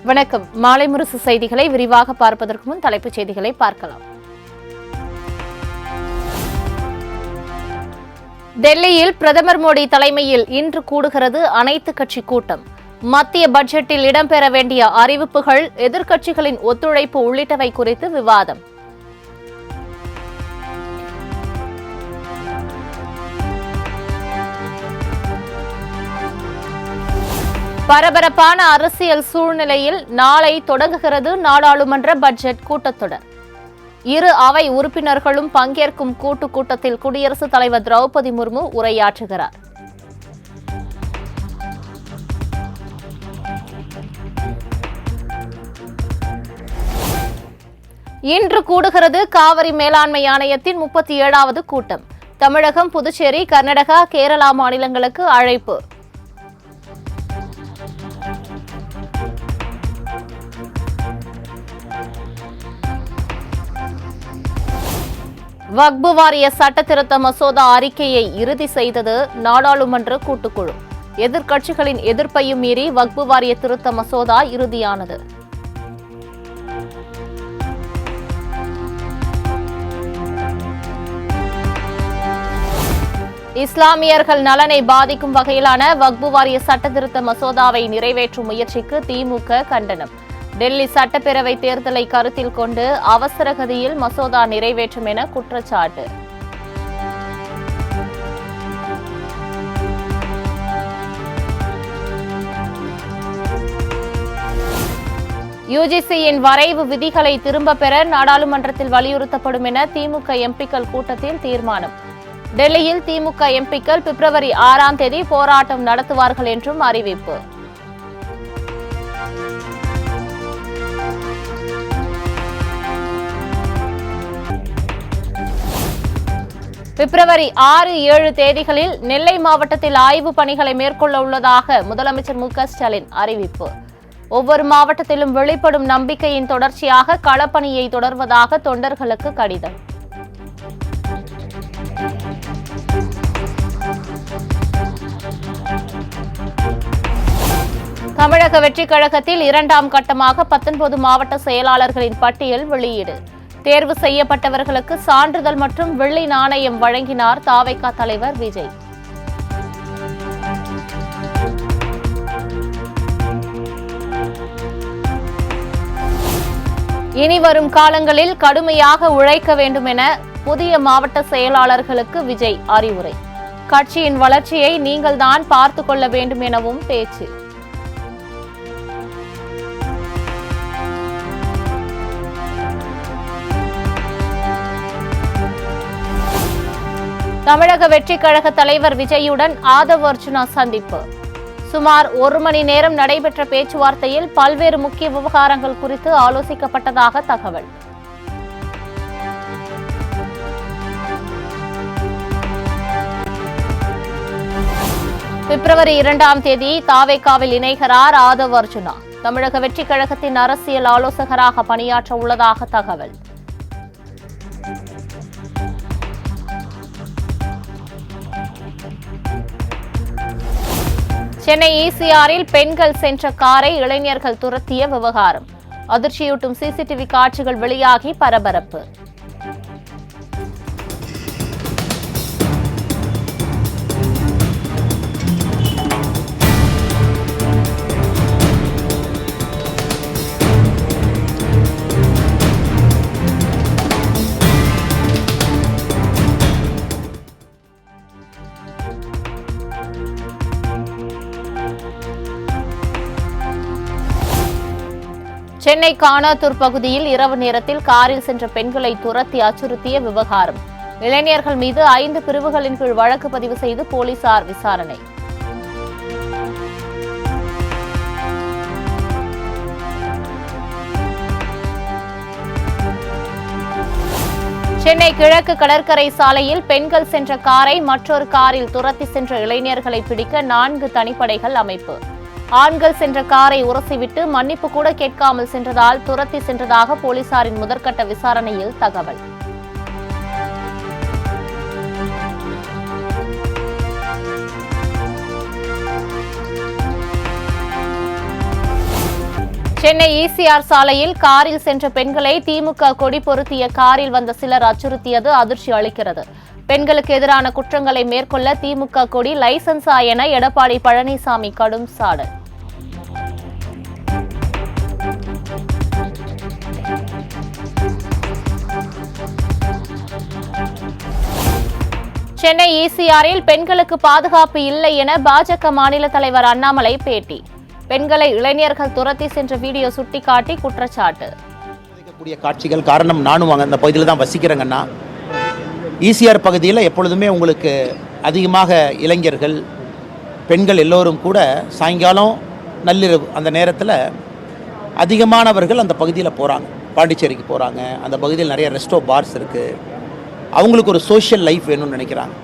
வணக்கம். மாலை முரசு செய்திகளை விரிவாக பார்ப்பதற்கு முன் தலைப்புச் செய்திகளை பார்க்கலாம். டெல்லியில் பிரதமர் மோடி தலைமையில் இன்று கூடுகிறது அனைத்து கட்சி கூட்டம். மத்திய பட்ஜெட்டில் இடம்பெற வேண்டிய அறிவிப்புகள், எதிர்க்கட்சிகளின் ஒத்துழைப்பு உள்ளிட்டவை குறித்து விவாதம். பரபரப்பான அரசியல் சூழ்நிலையில் நாளை தொடங்குகிறது நாடாளுமன்ற பட்ஜெட் கூட்டத்தொடர். இரு அவை உறுப்பினர்களும் பங்கேற்கும் கூட்டுக் கூட்டத்தில் குடியரசுத் தலைவர் திரௌபதி முர்மு உரையாற்றுகிறார். இன்று கூடுகிறது காவிரி மேலாண்மை ஆணையத்தின் 37வது கூட்டம். தமிழகம், புதுச்சேரி, கர்நாடகா, கேரளா மாநிலங்களுக்கு அழைப்பு. வக்பு வாரிய சட்ட திருத்த மசோதா அறிக்கையை இறுதி செய்தது நாடாளுமன்ற கூட்டுக்குழு. எதிர்க்கட்சிகளின் எதிர்ப்பையும் மீறி வக்பு வாரிய திருத்த மசோதா இறுதியானது. இஸ்லாமியர்கள் நலனை பாதிக்கும் வகையிலான வக்பு வாரிய சட்ட திருத்த மசோதாவை நிறைவேற்றும் முயற்சிக்கு திமுக கண்டனம். டெல்லி சட்டப்பேரவை தேர்தலை கருத்தில் கொண்டு அவசரகதியில் மசோதா நிறைவேற்றும் என குற்றச்சாட்டு. யுஜிசியின் வரைவு விதிகளை திரும்பப் பெற நாடாளுமன்றத்தில் வலியுறுத்தப்படும் என திமுக எம்பிக்கள் கூட்டத்தில் தீர்மானம். டெல்லியில் திமுக எம்பிக்கள் பிப்ரவரி 6ஆம் தேதி போராட்டம் நடத்துவார்கள் என்றும் அறிவிப்பு. பிப்ரவரி 6, 7 தேதிகளில் நெல்லை மாவட்டத்தில் ஆய்வுப் பணிகளை மேற்கொள்ள உள்ளதாக முதலமைச்சர் மு.க.ஸ்டாலின் அறிவிப்பு. ஒவ்வொரு மாவட்டத்திலும் வெளிப்படும் நம்பிக்கையின் தொடர்ச்சியாக களப்பணியை தொடர்வதாக தொண்டர்களுக்கு கடிதம். தமிழக வெற்றிக் கழகத்தில் 2ஆம் கட்டமாக 19 மாவட்ட செயலாளர்களின் பட்டியல் வெளியீடு. தேர்வு செய்யப்பட்டவர்களுக்கு சான்றிதழ் மற்றும் வெள்ளி நாணயம் வழங்கினார் தாவேகா தலைவர் விஜய். இனி வரும் காலங்களில் கடுமையாக உழைக்க வேண்டும் என புதிய மாவட்ட செயலாளர்களுக்கு விஜய் அறிவுரை. கட்சியின் வளர்ச்சியை நீங்கள்தான் பார்த்துக் கொள்ள வேண்டும் எனவும் பேச்சு. தமிழக வெற்றிக் கழக தலைவர் விஜயுடன் ஆதவ் அர்ஜுனா சந்திப்பு. சுமார் 1 மணி நேரம் நடைபெற்ற பேச்சுவார்த்தையில் பல்வேறு முக்கிய விவகாரங்கள் குறித்து ஆலோசிக்கப்பட்டதாக தகவல். பிப்ரவரி 2ஆம் தேதி தாவேகாவில் இணைகிறார் ஆதவ் அர்ஜுனா. தமிழக வெற்றிக் கழகத்தின் அரசியல் ஆலோசகராக பணியாற்ற உள்ளதாக தகவல். சென்னை ஈசிஆரில் பெண்கள் சென்ற காரை இளைஞர்கள் துரத்திய விவகாரம். அதிர்ச்சியூட்டும் சிசிடிவி காட்சிகள் வெளியாகி பரபரப்பு. சென்னை கானாத்தூர் பகுதியில் இரவு நேரத்தில் காரில் சென்ற பெண்களை துரத்தி அச்சுறுத்திய விவகாரம். இளைஞர்கள் மீது 5 பிரிவுகளின் கீழ் வழக்கு பதிவு செய்து போலீசார் விசாரணை. சென்னை கிழக்கு கடற்கரை சாலையில் பெண்கள் சென்ற காரை மற்றொரு காரில் துரத்தி சென்ற இளைஞர்களை பிடிக்க 4 தனிப்படைகள் அமைப்பு. ஆண்கள் சென்ற காரை உரசிவிட்டு மன்னிப்பு கூட கேட்காமல் சென்றதால் துரத்தி சென்றதாக போலீசாரின் முதற்கட்ட விசாரணையில் தகவல். சென்னை ECR சாலையில் காரில் சென்ற பெண்களை திமுக கொடி பொருத்திய காரில் வந்த சிலர் அச்சுறுத்தியது அதிர்ச்சி அளிக்கிறது. பெண்களுக்கு எதிரான குற்றங்களை மேற்கொள்ள திமுக கொடி லைசன்ஸா என எடப்பாடி பழனிசாமி கடும் சாடல். சென்னை ECRல் பெண்களுக்கு பாதுகாப்பு இல்லை என பாஜக மாநில தலைவர் அண்ணாமலை பேட்டி. பெண்களை இளைஞர்கள் துரத்தி சென்ற வீடியோ சுட்டிக்காட்டி குற்றச்சாட்டு. காட்சிகள் காரணம் நானும் அந்த பகுதியில் தான் வசிக்கிறேங்கன்னா, ECR பகுதியில் எப்பொழுதுமே உங்களுக்கு அதிகமாக இளைஞர்கள் பெண்கள் எல்லோரும் கூட சாயங்காலம் நள்ளிரவு அந்த நேரத்தில் அதிகமானவர்கள் அந்த பகுதியில் போகிறாங்க. பாண்டிச்சேரிக்கு போகிறாங்க. அந்த பகுதியில் நிறைய ரெஸ்டோ பார்ஸ் இருக்குது. அவங்களுக்கு ஒரு சோஷியல் லைஃப் வேணும்னு நினைக்கிறாங்க.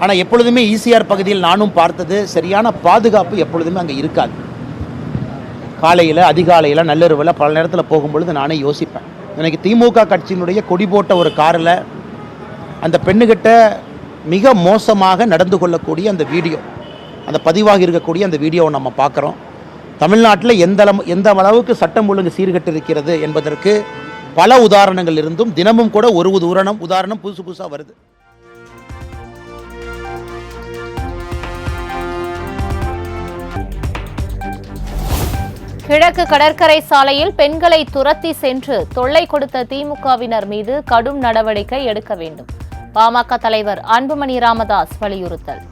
ஆனால் எப்பொழுதுமே ECR பகுதியில் நானும் பார்த்தது சரியான பாதுகாப்பு எப்பொழுதுமே அங்கே இருக்காது. காலையில் அதிகாலையில் நள்ளிரவில் பல நேரத்தில் போகும்பொழுது நானே யோசிப்பேன், எனக்கு திமுக கட்சியினுடைய கொடி போட்ட ஒரு காரில் அந்த பெண்ணுகிட்ட மிக மோசமாக நடந்து கொள்ளக்கூடிய அந்த வீடியோ, அந்த பதிவாகி இருக்கக்கூடிய அந்த வீடியோவை நம்ம பார்க்குறோம். தமிழ்நாட்டில் எந்த அளவுக்கு சட்டம் ஒழுங்கு சீர்கட்டு இருக்கிறது என்பதற்கு பல உதாரணங்கள் இருந்தும் தினமும் கூட ஒரு உதாரணம் புதுசாக வருது. கிழக்கு கடற்கரை சாலையில் பெண்களை துரத்தி சென்று தொல்லை கொடுத்த திமுகவினர் மீது கடும் நடவடிக்கை எடுக்க வேண்டும். பாமக தலைவர் அன்புமணி ராமதாஸ் வலியுறுத்தல்.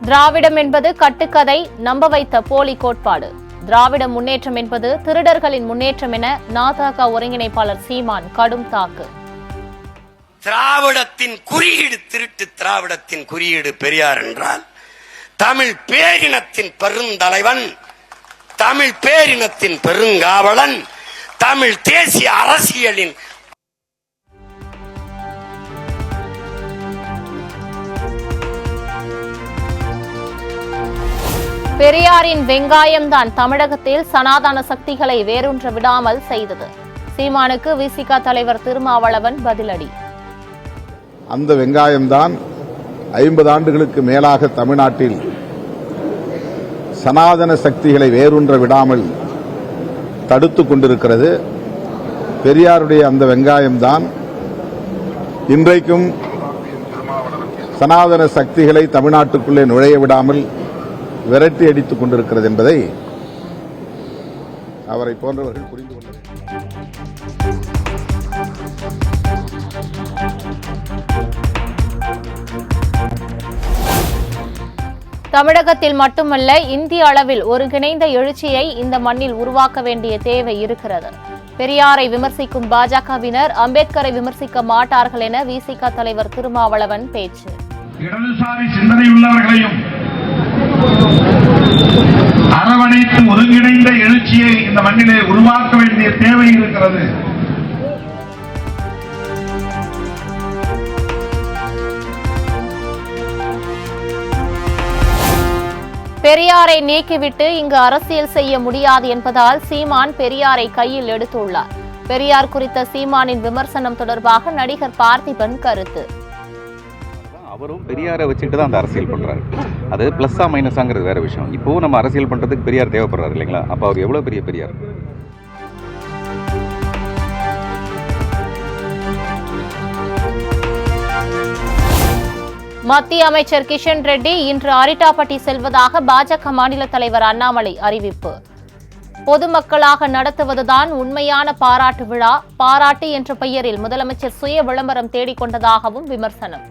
திராவிடம் என்பது கட்டுக்கதை, நம்ப வைத்த போலி கோட்பாடு. திராவிட முன்னேற்றம் என்பது திருடர்களின் முன்னேற்றம் என நாதக ஒருங்கிணைப்பாளர் சீமான் கடும் தாக்கு. திராவிடத்தின் குறியீடு திருட்டு, திராவிடத்தின் குறியீடு பெரியார் என்றால் தமிழ் பேரினத்தின் பெருந்தலைவன், தமிழ் பேரினத்தின் பெருங்காவலன், தமிழ் தேசிய அரசியலின் பெரியாரின் வெங்காயம்தான் தமிழகத்தில் சனாதன சக்திகளை வேரூன்ற விடாமல் செய்தது. சீமானுக்கு விசிக தலைவர் திருமாவளவன் பதிலடி. அந்த வெங்காயம்தான் 50 ஆண்டுகளுக்கு மேலாக தமிழ்நாட்டில் சனாதன சக்திகளை வேரூன்ற விடாமல் தடுத்துக் கொண்டிருக்கிறது. பெரியாருடைய அந்த வெங்காயம்தான் இன்றைக்கும் சனாதன சக்திகளை தமிழ்நாட்டுக்குள்ளே நுழைய விடாமல் விரட்டி அடித்துக் கொண்டிருக்கிறது என்பதை அவரை போன்றவர்கள் புரிந்து கொள்ள வேண்டும். தமிழகத்தில் மட்டுமல்ல, இந்திய அளவில் ஒருங்கிணைந்த எழுச்சியை இந்த மண்ணில் உருவாக்க வேண்டிய தேவை இருக்கிறது. பெரியாரை விமர்சிக்கும் பாஜகவினர் அம்பேத்கரை விமர்சிக்க மாட்டார்கள் என விசிக தலைவர் திருமாவளவன் பேச்சு. இடதுசாரி சிந்தனை உள்ளவர்களையும் அரவணைத்து ஒருங்கிணைந்த எழுச்சியை இந்த மண்ணிலே உருவாக்க வேண்டிய தேவை இருக்கிறது. பெரியாரை நீக்கிவிட்டு இங்கு அரசியல் செய்ய முடியாது என்பதால் சீமான் பெரியாரை கையில் எடுத்துள்ளார். பெரியார் குறித்த சீமானின் விமர்சனம் தொடர்பாக நடிகர் பார்த்திபன் கருத்து. அவரும் பெரியாரை வச்சுட்டு தான் அந்த அரசியல் பண்றாரு. அது பிளஸ்ஸா மைனஸாங்கிறது வேற விஷயம். இப்போவும் நம்ம அரசியல் பண்றதுக்கு பெரியார் தேவைப்படுறாரு இல்லைங்களா? அப்ப அவர் எவ்வளவு பெரிய பெரியார். மத்திய அமைச்சர் கிஷன் ரெட்டி இன்று அரிட்டாப்பட்டி செல்வதாக பாஜக மாநில தலைவர் அண்ணாமலை அறிவிப்பு. பொதுமக்களாக நடத்துவதுதான் உண்மையான பாராட்டு விழா, பாராட்டு என்ற பெயரில் முதலமைச்சர் சுய விளம்பரம் தேடிக்கொண்டதாகவும் விமர்சனம்.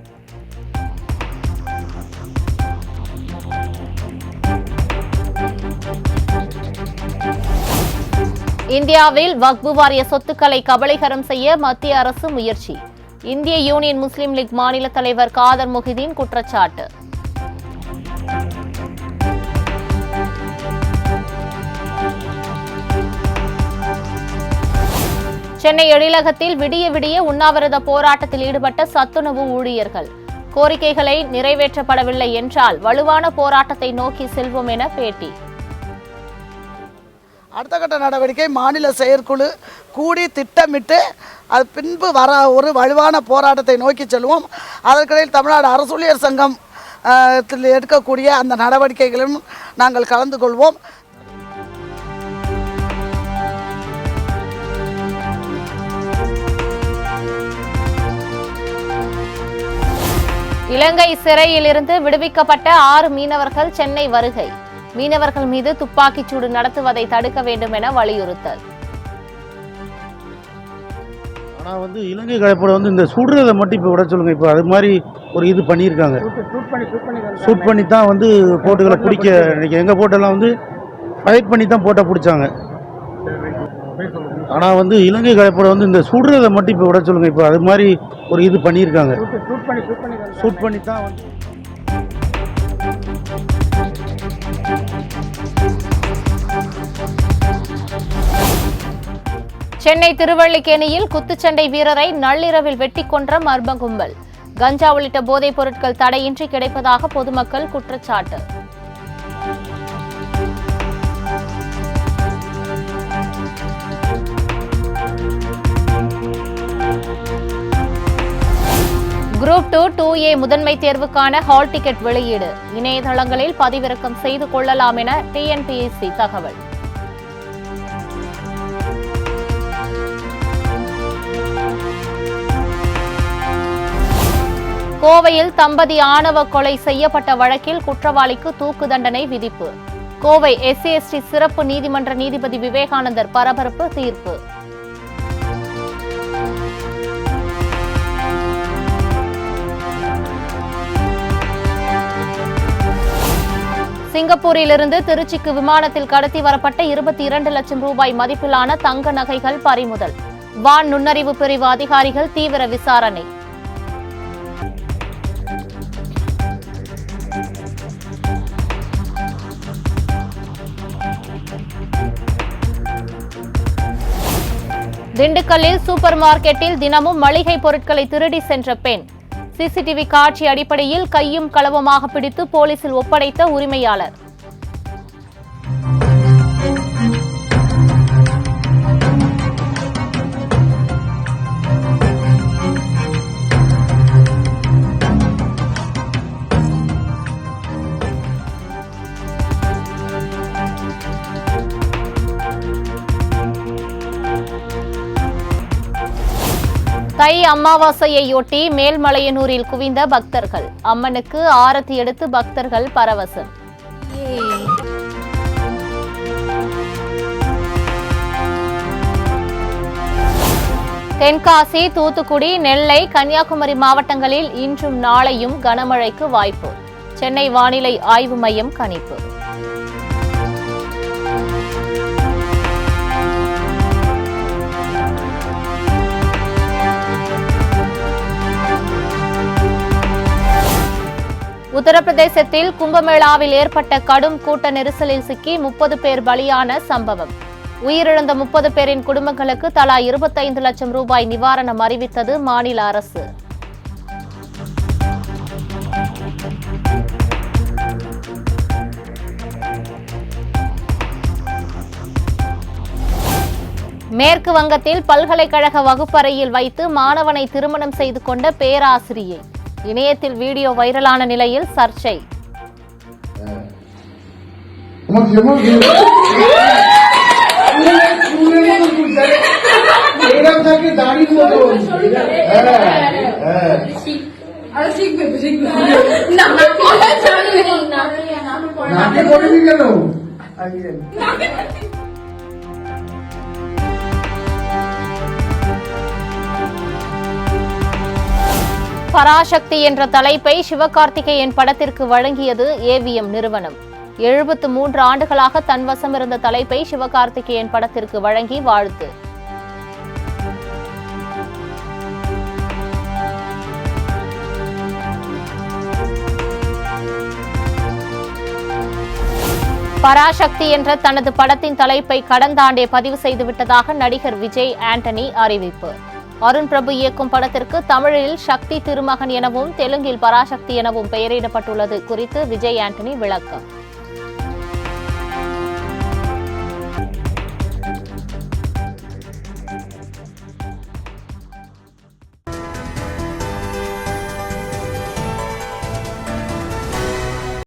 இந்தியாவில் வக்ஃப் வாரிய சொத்துக்களை கபளீகரம் செய்ய மத்திய அரசு முயற்சி. இந்திய யூனியன் முஸ்லீம் லீக் மாநில தலைவர் காதர் மொஹிதீன் குற்றச்சாட்டு. சென்னை எழிலகத்தில் விடிய விடிய உண்ணாவிரத போராட்டத்தில் ஈடுபட்ட சத்துணவு ஊழியர்கள் கோரிக்கைகளை நிறைவேற்றப்படவில்லை என்றால் வலுவான போராட்டத்தை நோக்கி செல்வோம் என பேட்டி. அடுத்த கட்ட நடவடிக்கை மாநில செயற்குழு கூடி திட்டமிட்டு அது பின்பு வர ஒரு வலுவான போராட்டத்தை நோக்கி செல்வோம். அதற்கிடையில் தமிழ்நாடு அரசூழியர் சங்கம் எடுக்கக்கூடிய அந்த நடவடிக்கைகளிலும் நாங்கள் கலந்து கொள்வோம். இலங்கை சிறையில் இருந்து விடுவிக்கப்பட்ட 6 மீனவர்கள் சென்னை வருகை. மீனவர்கள் மீது துப்பாக்கிச்சூடு நடத்துவதை தடுக்க வேண்டும் என வலியுறுத்தல். ஆனால் இலங்கை கடற்படை இந்த சுடுறதை மட்டும் இப்போ விட சொல்லுங்கள். இப்போ அது மாதிரி ஒரு இது பண்ணியிருக்காங்க. ஷூட் பண்ணி தான் போட்டுகளை பிடிக்க இன்றைக்கி எங்கள் போட்டெல்லாம் ஃபைட் பண்ணி தான் போட்டை பிடிச்சாங்க. ஆனால் இலங்கை கடற்படை இந்த சுடுறதை மட்டும் இப்போ விட சொல்லுங்கள். இப்போ அது மாதிரி ஒரு இது பண்ணியிருக்காங்க. ஷூட் பண்ணி தான் சென்னை திருவல்லிக்கேணியில் குத்துச்சண்டை வீரரை நள்ளிரவில் வெட்டி கொன்ற மர்ம கும்பல். கஞ்சா உள்ளிட்ட போதைப் பொருட்கள் தடையின்றி கிடைப்பதாக பொதுமக்கள் குற்றச்சாட்டு. குரூப் 2 2A முதன்மை தேர்வுக்கான ஹால் டிக்கெட் வெளியீடு. இணையதளங்களில் பதிவிறக்கம் செய்து கொள்ளலாம் என TNPSC தகவல். கோவையில் தம்பதி ஆணவ கொலை செய்யப்பட்ட வழக்கில் குற்றவாளிக்கு தூக்கு தண்டனை விதிப்பு. கோவை SC/ST சிறப்பு நீதிமன்ற நீதிபதி விவேகானந்தர் பரபரப்பு தீர்ப்பு. சிங்கப்பூரிலிருந்து திருச்சிக்கு விமானத்தில் கடத்தி வரப்பட்ட 22 லட்சம் ரூபாய் மதிப்பிலான தங்க நகைகள் பறிமுதல். வான் நுண்ணறிவு பிரிவு அதிகாரிகள் தீவிர விசாரணை. திண்டுக்கல்லில் சூப்பர் மார்க்கெட்டில் தினமும் மளிகை பொருட்களை திருடி சென்ற பெண். சிசிடிவி காட்சி அடிப்படையில் கையும் களவுமாக பிடித்து போலீசில் ஒப்படைத்த உரிமையாளர். தை அமாவாசையொட்டி மேல்மலையனூரில் குவிந்த பக்தர்கள். அம்மனுக்கு ஆரத்தி எடுத்து பக்தர்கள் பரவசம். தென்காசி, தூத்துக்குடி, நெல்லை, கன்னியாகுமரி மாவட்டங்களில் இன்றும் நாளையும் கனமழைக்கு வாய்ப்பு. சென்னை வானிலை ஆய்வு மையம் கணிப்பு. உத்தரப்பிரதேசத்தில் கும்பமேளாவில் ஏற்பட்ட கடும் கூட்ட நெரிசலில் சிக்கி 30 பேர் பலியான சம்பவம். உயிரிழந்த 30 பேரின் குடும்பங்களுக்கு தலா 25 லட்சம் ரூபாய் நிவாரணம் அறிவித்தது மாநில அரசு. மேற்கு வங்கத்தில் பல்கலைக்கழக வகுப்பறையில் வைத்து மாணவனை திருமணம் செய்து கொண்ட பேராசிரியை. இணையத்தில் வீடியோ வைரலான நிலையில் சர்ச்சை. பராசக்தி என்ற தலைப்பை சிவகார்த்திகேயன் படத்திற்கு வழங்கியது AVM நிறுவனம். 73 ஆண்டுகளாக தன்வசம் இருந்த தலைப்பை சிவகார்த்திகேயன் படத்திற்கு வழங்கி வாழ்த்து. பராசக்தி என்ற தனது படத்தின் தலைப்பை கடந்த ஆண்டே பதிவு செய்துவிட்டதாக நடிகர் விஜய் ஆண்டனி அறிவிப்பு. அருண் பிரபு இயக்கும் படத்திற்கு தமிழில் சக்தி திருமகன் எனவும் தெலுங்கில் பராசக்தி எனவும் பெயரிடப்பட்டுள்ளது குறித்து விஜய் ஆண்டனி விளக்கம்.